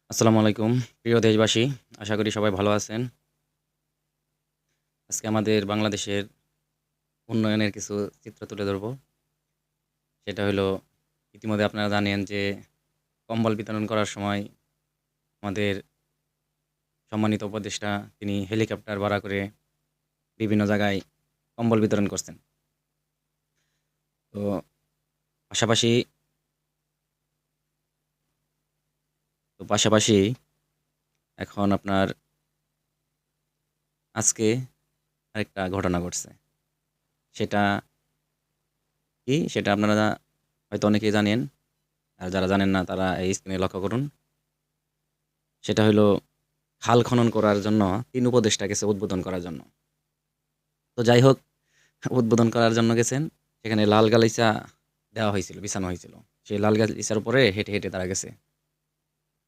আসসালামু আলাইকুম প্রিয় দেশবাসী, আশা করি সবাই ভালো আছেন। আজকে আমাদের বাংলাদেশের উন্নয়নের কিছু চিত্র তুলে ধরব। সেটা হলো, ইতিমধ্যে আপনারা জানেন যে কম্বল বিতরণ করার সময় আমাদের সম্মানিত উপদেষ্টা তিনি হেলিকপ্টার ভাড়া করে বিভিন্ন জায়গায় কম্বল বিতরণ করছেন। তো পাশাপাশি পাশাপাশি এখন আপনার আজকে আরেকটা ঘটনা ঘটছে। সেটা কি, সেটা আপনারা হয়তো অনেকেই জানেন, আর যারা জানেন না তারা এই স্ক্রিনে লক্ষ্য করুন। সেটা হলো, খাল খনন করার জন্য ৩ উপদেষ্টা গেছে উদ্বোধন করার জন্য। তো যাই হোক, উদ্বোধন করার জন্য গেছেন। সেখানে লাল গালিচা দেওয়া হয়েছিল, বিছানো হয়েছিল। সেই লাল গালিচার উপরে হেঁটে, হেঁটে তারা গেছে।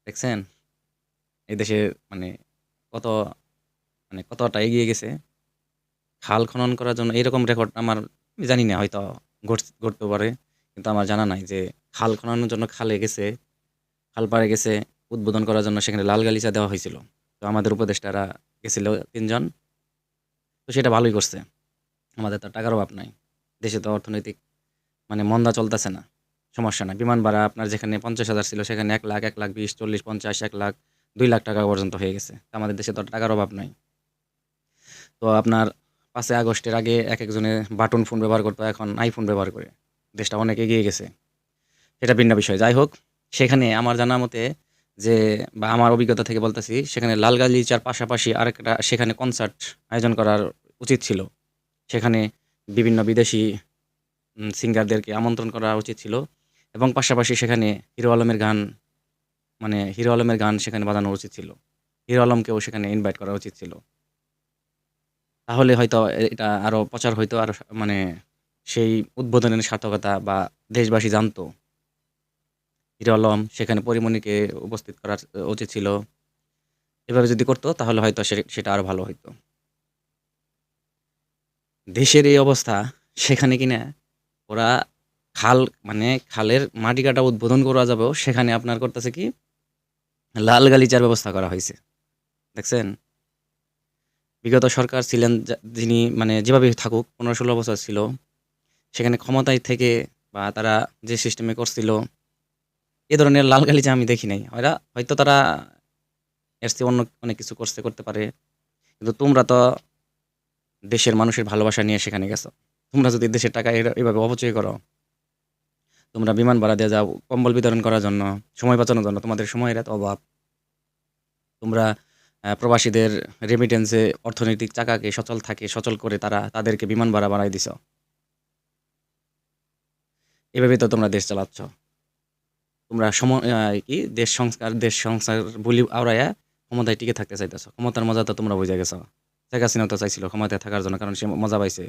দেখছেন? এই দেশে মানে কত কতটা এগিয়ে গেছে। খাল খনন করার জন্য এরকম রেকর্ড আমি জানি না, হয়তো ঘটতেও পারে। কিন্তু আমার জানা নাই যে খাল খননের জন্য খালে গেছে, খাল পাড়ে গেছে উদ্বোধন করার জন্য, সেখানে লাল গালিচা দেওয়া হয়েছিল। তো আমাদের উপদেষ্টারা গেছিল ৩ জন। তো সেটা ভালোই করছে। আমাদের তো টাকার অভাব নাই। দেশে তো অর্থনৈতিক মন্দা চলতেছে না। সমস্যা নাই। বিমান ভাড়া আপনার যেখানে ৫০,০০০ ছিল সেখানে ১,০০,০০০, ১,২০,০০০, ৪০, ৫০, ১,০০,০০০, ২,০০,০০০ টাকা পর্যন্ত হয়ে গেছে। তো আমাদের দেশে তো টাকার অভাব নাই। তো আপনার ৫ই আগস্টের আগে একেকজনে বাটন ফোন ব্যবহার করতো, এখন আইফোন ব্যবহার করে। দেশটা অনেক এগিয়ে গেছে। সেটা ভিন্ন বিষয়। যাই হোক, সেখানে আমার জানা মতে যে, বা আমার অভিজ্ঞতা থেকে বলতেছি, সেখানে লাল গালিচার পাশাপাশি আরেকটা সেখানে কনসার্ট আয়োজন করার উচিত ছিল। সেখানে বিভিন্ন বিদেশি সিঙ্গারদেরকে আমন্ত্রণ করা উচিত ছিল, এবং পাশাপাশি সেখানে হিরো আলমের গান, হিরো আলমের গান সেখানে বাজানো উচিত ছিল। হিরো আলমকেও সেখানে ইনভাইট করা উচিত ছিল। তাহলে হয়তো এটা আরো প্রচার হইতো, আরো সেই উদ্বোধনের সার্থকতা বা দেশবাসী জানতো। হিরো আলম, সেখানে পরিমণিকে উপস্থিত করা উচিত ছিল। এভাবে যদি করতো তাহলে হয়তো সেটা আরো ভালো হইতো। দেশের এই অবস্থা, সেখানে কিনা ওরা খাল খালের মাটি কাটা উদ্বোধন করা যাবেও সেখানে আপনার করতেছে কি, লাল গালিচার ব্যবস্থা করা হয়েছে। দেখছেন? বিগত সরকার ছিলেন যিনি, যেভাবে থাকুক ১৫-১৬ বছর ছিল, সেখানে ক্ষমতায় থেকে বা তারা যে সিস্টেমে করছিল, এ ধরনের লাল গালিচা আমি দেখি নাই। ওরা হয়তো তারা এর চেয়ে অন্য অনেক কিছু করতে পারে। কিন্তু তোমরা তো দেশের মানুষের ভালোবাসা নিয়ে সেখানে গেছো। তোমরা যদি দেশের টাকা এভাবে অপচয় করো, তোমরা বিমান ভাড়া দিয়ে যাও কম্বল বিতরণ করার জন্য, সময় বাঁচানোর জন্য, তোমাদের সময়ের এত অভাব। তোমরা প্রবাসীদের রেমিটেন্সে অর্থনৈতিক চাকাকে সচল করে তাদেরকে বিমান ভাড়া বাড়ায় দিছো। এভাবে তো তোমরা দেশ চালাচ্ছ। তোমরা দেশ সংস্কার বলি আওড়ায়া ক্ষমতায় টিকে থাকতে চাইতেছো। ক্ষমতার মজা তো তোমরা বুঝে গেছো। শেখ হাসিনা তো চাইছিল ক্ষমতায় থাকার জন্য, কারণ সে মজা পাইছে।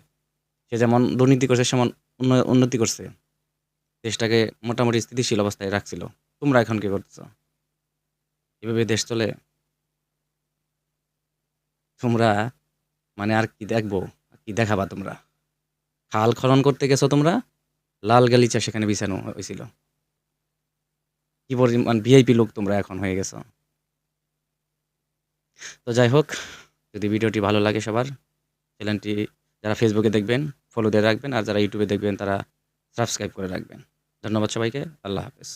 সে যেমন দুর্নীতি করছে, সেমন উন্নতি করছে। দেশটাকে মোটামুটি স্থিতিশীল অবস্থায় রাখছিল। তোমরা এখন কি করতেছো? এভাবে দেশ চলে? তোমরা আর কি দেখবো? কি দেখাবা তোমরা? খাল খনন করতে গেছো তোমরা, লাল গালিচা সেখানে বিছানো হয়েছিল। কি পরিমাণ ভিআইপি লোক তোমরা এখন হয়ে গেছো। তো যাই হোক, যদি ভিডিওটি ভালো লাগে সবার, চ্যানেলটি যারা ফেসবুকে দেখবেন ফলো দিয়ে রাখবেন, আর যারা ইউটিউবে দেখবেন তারা সাবস্ক্রাইব করে রাখবেন। ধন্যবাদ সবাইকে। আল্লাহ হাফেজ।